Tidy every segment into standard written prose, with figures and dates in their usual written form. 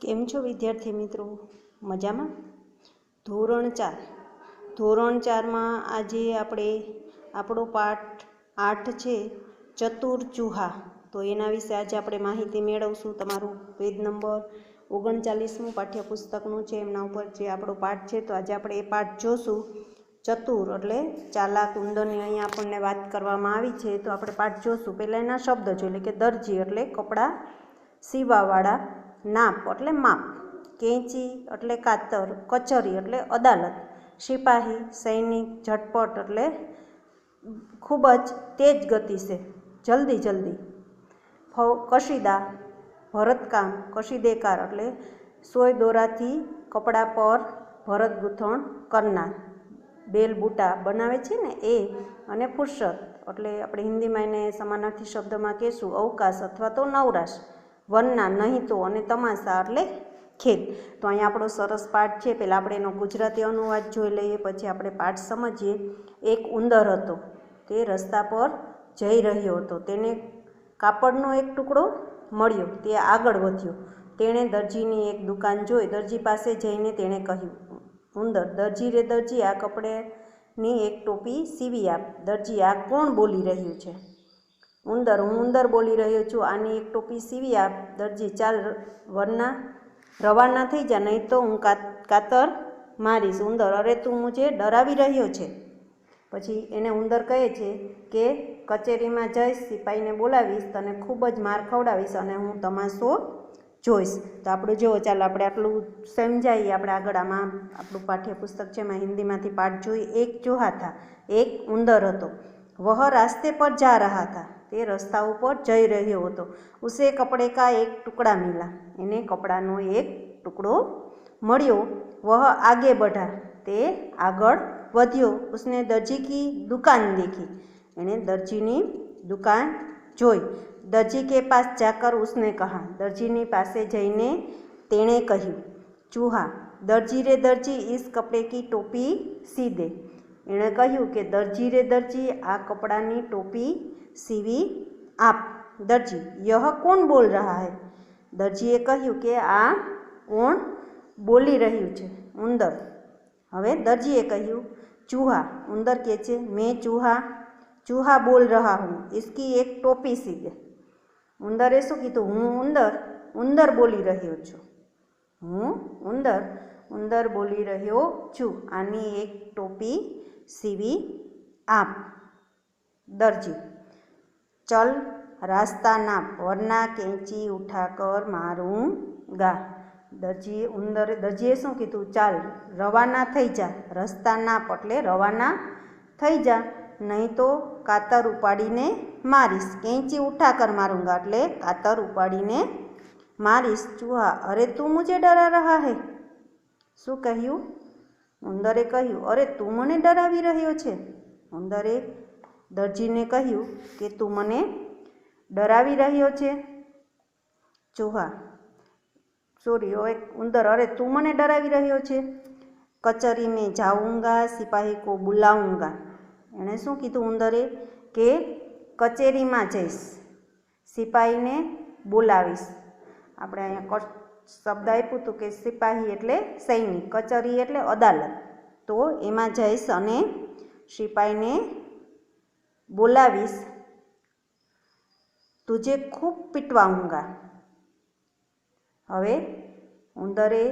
કેમ છો વિદ્યાર્થી મિત્રો? મજામાં? ધોરણ 4માં આજે આપણે આપણો પાઠ 8 છે ચતુર ચૂહા. તો એના વિશે આજે આપણે માહિતી મેળવશું. તમારું પેજ નંબર 39મું પાઠ્યપુસ્તકનું છે, એમના ઉપર જે આપણો પાઠ છે. તો આજે આપણે એ પાઠ જોશું. ચતુર એટલે ચાલાક, ઉંદરની અહીંયા આપણને વાત કરવામાં આવી છે. તો આપણે પાઠ જોશું. પહેલાં એના શબ્દ જોઈએ, એટલે કે દરજી એટલે કપડાં સીવાવાળા, નાપ એટલે માપ, કેંચી એટલે કાતર, કચેરી એટલે અદાલત, સિપાહી સૈનિક, ઝટપટ એટલે ખૂબ જ તેજ ગતિ છે, જલ્દી, કશીદા ભરતકામ, કશીદેકાર એટલે સોય દોરાથી કપડા પર ભરત ગૂંથણ કરનાર, બેલ બૂટા બનાવે છે ને એ, અને ફુરસત એટલે આપણે હિન્દીમાં એને સમાનાર્થી શબ્દમાં કહેશું અવકાશ અથવા તો નવરાશ, વનના નહીં તો, અને તમાશા એટલે ખેલ. તો અહીંયા આપણો સરસ પાઠ છે. પહેલાં આપણે એનો ગુજરાતી અનુવાદ જોઈ લઈએ, પછી આપણે પાઠ સમજીએ. એક ઉંદર હતો, તે રસ્તા પર જઈ રહ્યો હતો. તેને કાપડનો એક ટુકડો મળ્યો. તે આગળ વધ્યો. તેણે દરજીની એક દુકાન જોઈ. દરજી પાસે જઈને તેણે કહ્યું, ઉંદર, દરજી રે દરજી, આ કપડાની એક ટોપી સીવી આપ. દરજી, આ કોણ બોલી રહ્યું છે? ઉંદર, હું ઉંદર બોલી રહ્યો છું, આની એક ટોપી સીવી આપ. દરજી, ચાલ રવાના થઈ જા, નહીં તો હું કાતર મારીશ. ઉંદર, અરે તું મુझे ડરાવી રહ્યો છે. પછી એને ઉંદર કહે છે કે કચેરીમાં જઈશ, સિપાહીને બોલાવીશ, તને ખૂબ જ માર ખવડાવીશ અને હું તમાશો જોઈશ. તો આપણું જો ચાલો આપણે આટલું સમજાવીએ. આપણે આગળ આમાં આપણું પાઠ્યપુસ્તક છે, એમાં હિન્દીમાંથી પાઠ જોઈએ. એક ચૂહા થા, એક ઉંદર હતો. વહ રાસ્તે પર જા રહા થા, તે રસ્તા ઉપર જઈ રહ્યો હતો. ઉસે કપડે કા એક ટુકડા મિલા, એને કપડાનો એક ટુકડો મળ્યો. વહ આગે બઢા, તે આગળ વધ્યો. ઉસને દરજી કી દુકાન દેખી, એણે દરજીની દુકાન જોઈ. દરજી કે પાસ જાકર ઉસને કહા, દરજીની પાસે જઈને તેણે કહ્યું, ચૂહા, દરજી રે દરજી, ઇસ કપડે કી ટોપી સી દે. એણે કહ્યું કે દરજી રે દરજી, આ કપડાની ટોપી સીવી આપ. દરજી, યહ કોણ બોલ રહા હૈ? દરજીએ કહ્યું કે આ કોણ બોલી રહ્યું છે? ઉંદર. હવે દરજીએ કહ્યું, ચૂહા. ઉંદર કહે છે, મેં ચૂહા બોલ રહા હું, ઇસકી એક ટોપી સી દે. ઉંદરે શું કીધું? હું ઉંદર બોલી રહ્યો છું. હું ઉંદર બોલી રહ્યો છું, આની એક ટોપી સીવી આપ. દરજી, ચલ રાસ્તા નાપ, વરના કેંચી ઉઠાકર માरूंगा. દરજીએ શું કીધું? ચાલ રવાના થઈ જા, રસ્તા નાપ એટલે રવાના થઈ જા, નહીં તો કાતર ઉપાડીને મારીશ. કેંચી ઉઠાકર માरूंगा એટલે કાતર ઉપાડીને મારીશ. ચૂહા, અરે તું મુझे ડરા રહા હૈ? શું કહ્યું? ઉંદરે કહ્યું, અરે તું મને ડરાવી રહ્યો છે. ઉંદરે દરજીને કહ્યું કે તું મને ડરાવી રહ્યો છે. ઉંદર, અરે તું મને ડરાવી રહ્યો છે. કચેરી મેં જાઉંગા, સિપાહી કો બુલાઉંગા. એણે શું કીધું ઉંદરે? કે કચેરીમાં જઈશ, સિપાહીને બોલાવીશ. આપણે અહીંયા શબ્દ આપ્યું હતું કે સિપાહી એટલે સૈનિક, કચેરી એટલે અદાલત. તો એમાં જઈશ અને સિપાહીને બોલાવીશ. તુજે ખૂબ પીટવાઉંગા. હવે ઉંદરે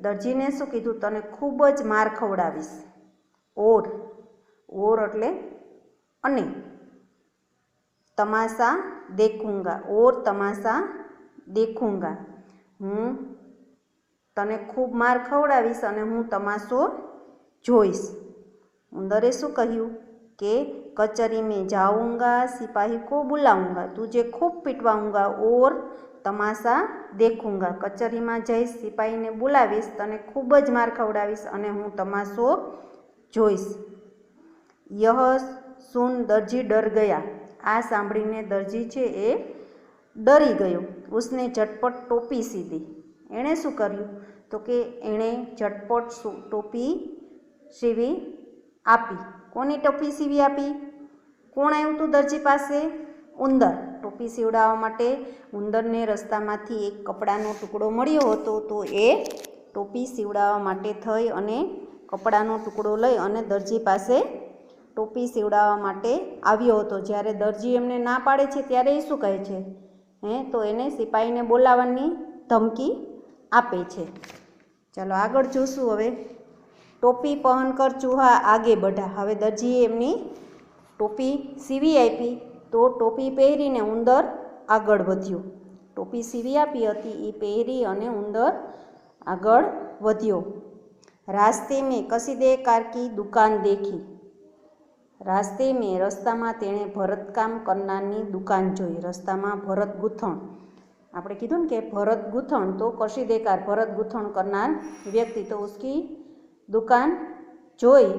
દરજીને શું કીધું? તને ખૂબ જ માર ખવડાવીશ. ઓર એટલે અને, તમાશા દેખૂંગા, હું તને ખૂબ માર ખવડાવીશ અને હું તમાશો જોઈશ. ઉંદરે શું કહ્યું? કે કચેરી મેં જાઉંગા, સિપાહી કો બુલાઉંગા, તુજે ખૂબ પીટવાઉંગા ઓર તમાશા દેખૂંગા. કચેરીમાં જઈશ, સિપાહીને બોલાવીશ, તને ખૂબ જ માર ખવડાવીશ અને હું તમાશો જોઈશ. યહ સુન દરજી ડર ગયા, આ સાંભળીને દરજી છે એ ડરી ગયો. ઉસને ઝટપટ ટોપી સીધી, એણે શું કર્યું? તો કે એણે ઝટપટ ટોપી સીવી આપી. કોની ટોપી સીવી આપી? કોણ આવ્યું હતું દરજી પાસે? ઉંદર. ટોપી સીવડાવવા માટે ઉંદરને રસ્તામાંથી એક કપડાનો ટુકડો મળ્યો હતો, તો એ ટોપી સીવડાવવા માટે થઈ અને કપડાનો ટુકડો લઈ અને દરજી પાસે ટોપી સીવડાવવા માટે આવ્યો હતો. જ્યારે દરજી એમને ના પાડે છે ત્યારે એ શું કહે છે? તો એને સિપાહીને બોલાવવાની ધમકી આપે છે. ચાલો આગળ જોશું. હવે ટોપી પહેનકર ચૂહા આગે બઢા. હવે દરજીએ એમની ટોપી સીવી આપી, તો ટોપી પહેરીને ઉંદર આગળ વધ્યો. ટોપી સીવી આપી હતી એ પહેરી અને ઉંદર આગળ વધ્યો. રાસ્તે મેં કસીદેકાર કી દુકાન દેખી. રાસ્તે મેં રસ્તામાં તેણે ભરતકામ કરનારની દુકાન જોઈ. રસ્તામાં ભરત ગૂંથણ, આપણે કીધું ને કે ભરત ગૂંથણ, તો કસીદેકાર ભરત ગૂંથણ કરનાર વ્યક્તિ, તો ઉસકી દુકાન જોઈ.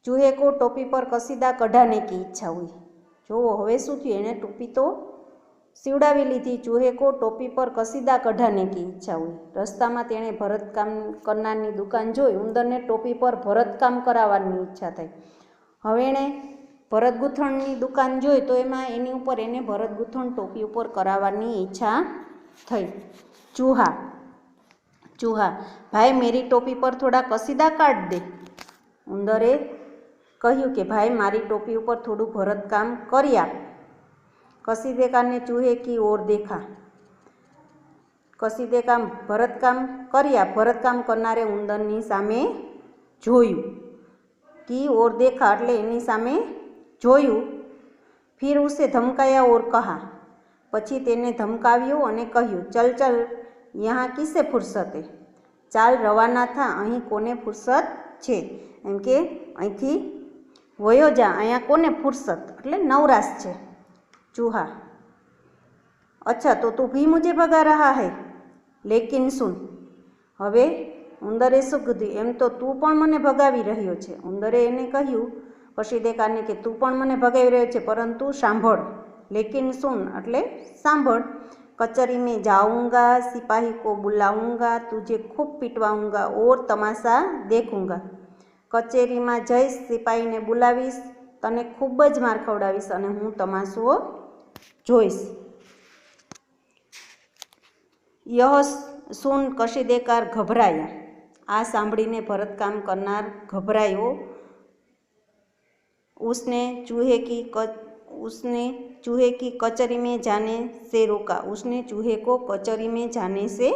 ચૂહે કો ટોપી પર કસીદા કઢાને કી ઈચ્છા હુઈ. જોવો હવે શું થયું, એણે ટોપી તો સીવડાવી લીધી. ચૂહે કો ટોપી પર કસીદા કઢાને કી ઈચ્છા હુઈ. રસ્તામાં તેણે ભરતકામ કરનારની દુકાન જોઈ. ઉંદરને ટોપી પર ભરતકામ કરાવવાની ઈચ્છા થઈ. હવે એણે ભરત ગૂંથણની દુકાન જોઈ, તો એમાં એની ઉપર એને ભરત ગૂંથણ ટોપી ઉપર કરાવવાની ઈચ્છા થઈ. ચૂહા, ચૂહા ભાઈ મેરી ટોપી પર થોડા કસીદા કાઢ દે. ઉંદરે કહ્યું કે ભાઈ મારી ટોપી ઉપર થોડું ભરતકામ કરી આપ. કસીદેકારને ચૂહે કી ઓર દેખા. કસીદેકામ ભરતકામ કરી આપ. ભરતકામ કરનારે ઉંદરની સામે જોયું. કી ઓર દેખા એટલે એની સામે જોયું. ફિર ઉસે ધમકાયા ઓર કહા. પછી તેને ધમકાવ્યું અને કહ્યું, ચલ ચલ યહાં કિસે ફુરસતે. ચાલ રવાના થા, અહીં કોને ફુરસત છે. એમ કે અહીંથી વયો જા, અહીંયા કોને ફુરસત એટલે નવરાશ છે. ચૂહા, અચ્છા તો તું ભી મુझे ભગા રહા હૈ, લેકિન સુન. હવે ઉંદરે શું કીધું, એમ તો તું પણ મને ભગાવી રહ્યો છે. ઉંદરે એને કહ્યું કસીદેકારને કે તું પણ મને ભગાવી રહ્યો છે, પરંતુ સાંભળ. લેકિન સુન એટલે સાંભળ. કચરી મેં જાઉંગા, સિપાહી કો બુલાऊंगा, તુझे ખૂબ પીટવાऊंगा ઓર તમાશા દેખूंगा. કચેરીમાં જઈશ, સિપાહીને બોલાવીશ, તને ખૂબ જ માર ખવડાવીશ અને હું તમાશો જોઈશ. યહ સુન કસીદેકાર ગભરાયા. આ સાંભળીને ભરતકામ કરનાર ગભરાયો. उसने चूहे की कचरी में जाने से रोका. उसने चूहे को कचरी में जाने से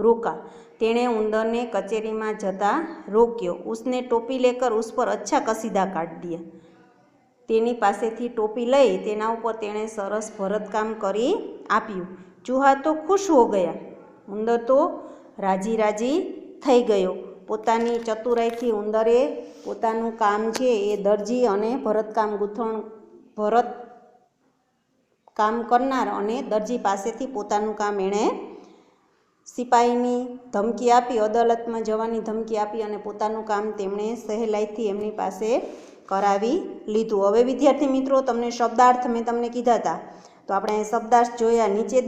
रोका. तेणे उंदरने कचेरीમાં જતા રોક્યો. उसने टोपी लेकर उस पर अच्छा कसीदा काट दिया. તેની પાસેથી ટોપી લઈ તેના ઉપર તેણે સરસ ભરતકામ કરી આપ્યું. ચૂહા તો ખુશ હો ગયા. ઉંદર તો રાજી રાજી થઈ ગયો. પોતાની ચતુરાઈથી ઉંદરે પોતાનું કામ છે એ દરજી અને ભરત કામ કરનાર અને દરજી પાસેથી પોતાનું કામ એણે સિપાહીની ધમકી આપી, અદાલતમાં જવાની ધમકી આપી અને પોતાનું કામ તેમણે સહેલાઈથી એમની પાસે કરાવી લીધું. હવે વિદ્યાર્થી મિત્રો, તમને શબ્દાર્થ મેં તમને કીધા હતા, તો આપણે શબ્દાર્થ જોયા. નીચે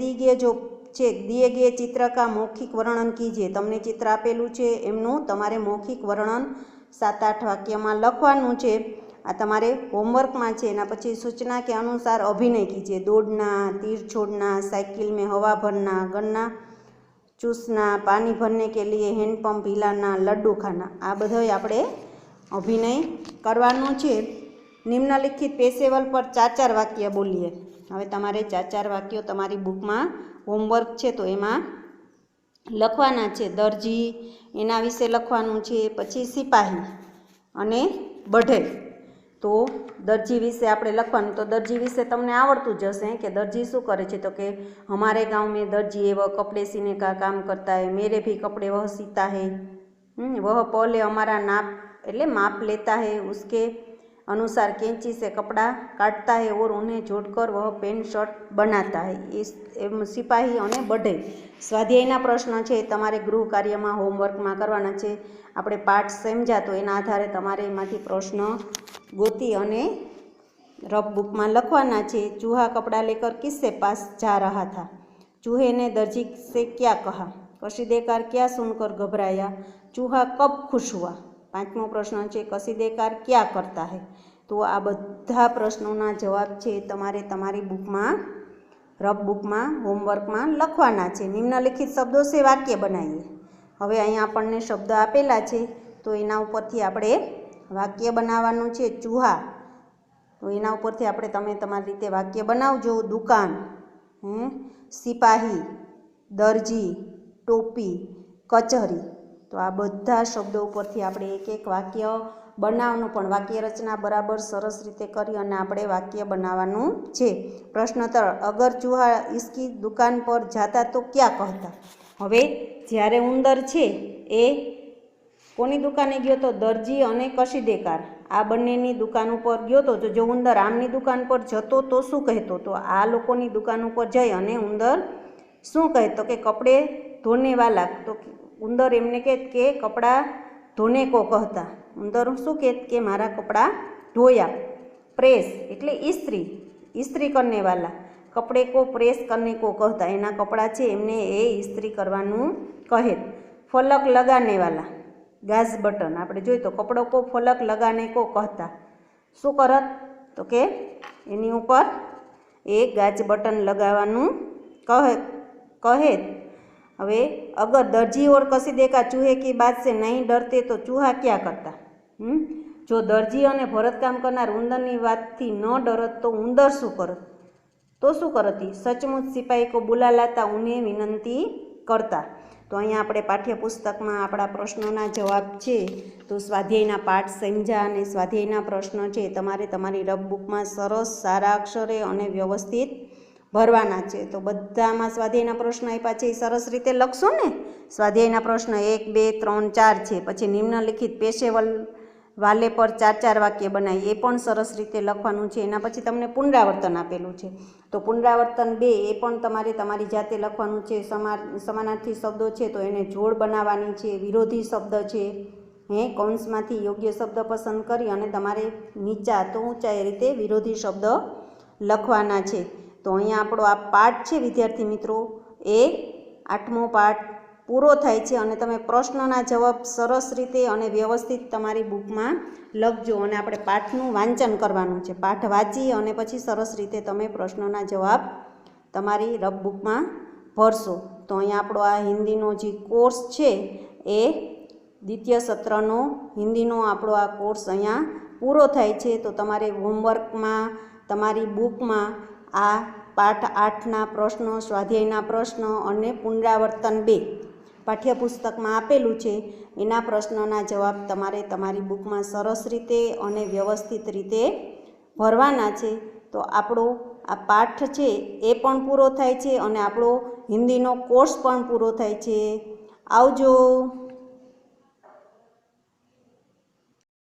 દિए गए चित्र का मौखिक वर्णन कीजिए. તમને ચિત્ર આપેલું છે એમનું તમારે મૌખિક વર્ણન 7-8 વાક્યમાં લખવાનું છે. આ તમારે હોમવર્કમાં છે. એના પછી સૂચના કે અનુસાર અભિનય કીजिए. दौड़ना, तीर छोड़ना, साइकिल में हवा भरना, गन्ना चूसना, पानी भरने के लिए हैंडपम्प हिलाना, लड्डू खाना. આ બધોય આપણે અભિનય કરવાનો છે. નિમ્નલિખિત પેશેવલ પર 4-4 વાક્ય બોલીએ. હવે તમારે 4-4 વાક્યો તમારી બુકમાં હોમવર્ક છે તો એમાં લખવાના છે. દરજી એના વિશે લખવાનું છે. પછી સિપાહી અને બઢઈ, તો દરજી વિશે આપણે લખવાનું. તો દરજી વિશે તમને આવડતું જ હશે કે દરજી શું કરે છે, તો કે હમારે ગાँव में दर्जी है, वह कपड़े सीने का काम करता है, मेरे भी कपड़े वह सीता है, वह पहले हमारा नाप એટલે माप लेता है, उसके अनुसार कैंची से कपड़ा काटता है और उन्हें जोड़कर वह पेंट शर्ट बनाता है. इस सिपाही અને બઢઈ સ્વાધ્યાયના પ્રશ્ન છે તમારે ગૃહ કાર્યમાં હોમવર્કમાં કરવાના છે. આપણે પાઠ સમજ્યા તો એના આધારે તમારે એમાંથી પ્રશ્ન ગોતી અને રફ બુકમાં લખવાના છે. ચૂહા કપડા લેકર કિસસે પાસ જા રહા થા. चूहे ने दर्जी से क्या कहा. कसीदेकार क्या सुनकर घबराया. चूहा कब खुश हुआ. 5मो प्रश्न है कसीदेकार क्या करता है. तो आ બધા પ્રશ્નોના જવાબ છે તમારે તમારી બુકમાં રફ બુકમાં હોમવર્કમાં લખવાના છે. નિમ્નલિખિત શબ્દો સે વાક્ય બનાવીએ. હવે અહીંયા આપણને શબ્દ આપેલા છે તો એના ઉપરથી આપણે વાક્ય બનાવવાનું છે. ચૂહા, તો એના ઉપરથી તમે તમારી રીતે વાક્ય બનાવજો. દુકાન, સિપાહી, દરજી, ટોપી, કચહરી. તો આ બધા શબ્દો ઉપરથી આપણે એક એક વાક્ય બનાવવાનું, પણ વાક્ય રચના બરાબર સરસ રીતે કરી અને આપણે વાક્ય બનાવવાનું છે. પ્રશ્નોત્તર, અગર ચૂહા ઇસકી દુકાન પર જાતા તો ક્યાં કહેતા? હવે જ્યારે ઉંદર છે એ કોની દુકાને ગયો તો? દરજી અને કશીદેકાર આ બંનેની દુકાન ઉપર ગયો તો. જો ઉંદર આમની દુકાન પર જતો તો શું કહેતો? તો આ લોકોની દુકાન ઉપર જઈ અને ઉંદર શું કહેતો કે કપડે ધોને વાલા. તો ઉંદર એમને કહે કે કપડાં ધોને કો કહેતા. ઉંદર શું કહે કે મારા કપડાં ધોયા. પ્રેસ એટલે ઇસ્ત્રી, ઇસ્ત્રી કરને વાલા. કપડે કો પ્રેસ કરને કો કહેતા. એના કપડાં છે એમને એ ઇસ્ત્રી કરવાનું કહે. ફલક લગાને વાલા, ગાઝ બટન આપણે જોઈએ તો કપડો કો ફલક લગાને કો કહેતા. શું કરત? તો કે એની ઉપર એ ગાજ બટન લગાવવાનું કહે. હવે અગર દરજી ઓર કસીદેકા ચૂહે કી બાત સે નહીં ડરતે તો ચૂહા ક્યાં કરતા? જો દરજી અને ભરતકામ કરનાર ઉંદરની વાતથી ન ડરત તો ઉંદર શું કરત? તો શું કરતી? સચમુચ સિપાહી કો બુલા લાતા ઉને વિનંતી કરતા. તો અહીંયા આપણે પાઠ્યપુસ્તકમાં આપણા પ્રશ્નોના જવાબ છે. તો સ્વાધ્યાયના પાઠ સમજ્યા અને સ્વાધ્યાયના પ્રશ્નો છે તમારે તમારી રફ બુકમાં સરસ સારા અક્ષરે અને વ્યવસ્થિત ભરવાના છે. તો બધામાં સ્વાધ્યાયના પ્રશ્નો આપ્યા છે એ સરસ રીતે લખશો ને? સ્વાધ્યાયના પ્રશ્ન 1, 2, 3, 4 છે. પછી નિમ્નલિખિત પેશેવલ વાલે પર 4 વાક્ય બનાવી, એ પણ સરસ રીતે લખવાનું છે. એના પછી તમને પુનરાવર્તન આપેલું છે તો પુનરાવર્તન 2 એ પણ તમારે તમારી જાતે લખવાનું છે. સમાનાર્થી શબ્દો છે તો એને જોડ બનાવવાની છે. વિરોધી શબ્દ છે કૌંસમાંથી યોગ્ય શબ્દ પસંદ કરી અને તમારે નીચા તો ઊંચા એ રીતે વિરોધી શબ્દ લખવાના છે. તો અહીંયા આપણો આ પાઠ છે વિદ્યાર્થી મિત્રો એ 8મો પાઠ પૂરો થાય છે. અને તમે પ્રશ્નના જવાબ સરસ રીતે અને વ્યવસ્થિત તમારી બુકમાં લખજો. અને આપણે પાઠનું વાંચન કરવાનું છે. પાઠ વાંચી અને પછી સરસ રીતે તમે પ્રશ્નોના જવાબ તમારી રફ બુકમાં ભરશો. તો અહીંયા આપણો આ હિન્દીનો જે કોર્સ છે એ દ્વિતીય સત્રનો હિન્દીનો આપણો આ કોર્સ અહીંયા પૂરો થાય છે. તો તમારે હોમવર્કમાં તમારી બુકમાં આ પાઠ 8ના પ્રશ્નો, સ્વાધ્યાયના પ્રશ્નો અને પુનરાવર્તન 2 પાઠ્યપુસ્તકમાં આપેલું છે એના પ્રશ્નોના જવાબ તમારે તમારી બુકમાં સરસ રીતે અને વ્યવસ્થિત રીતે ભરવાના છે. તો આપણો આ પાઠ છે એ પણ પૂરો થાય છે અને આપણો હિન્દીનો કોર્સ પણ પૂરો થાય છે. આવજો.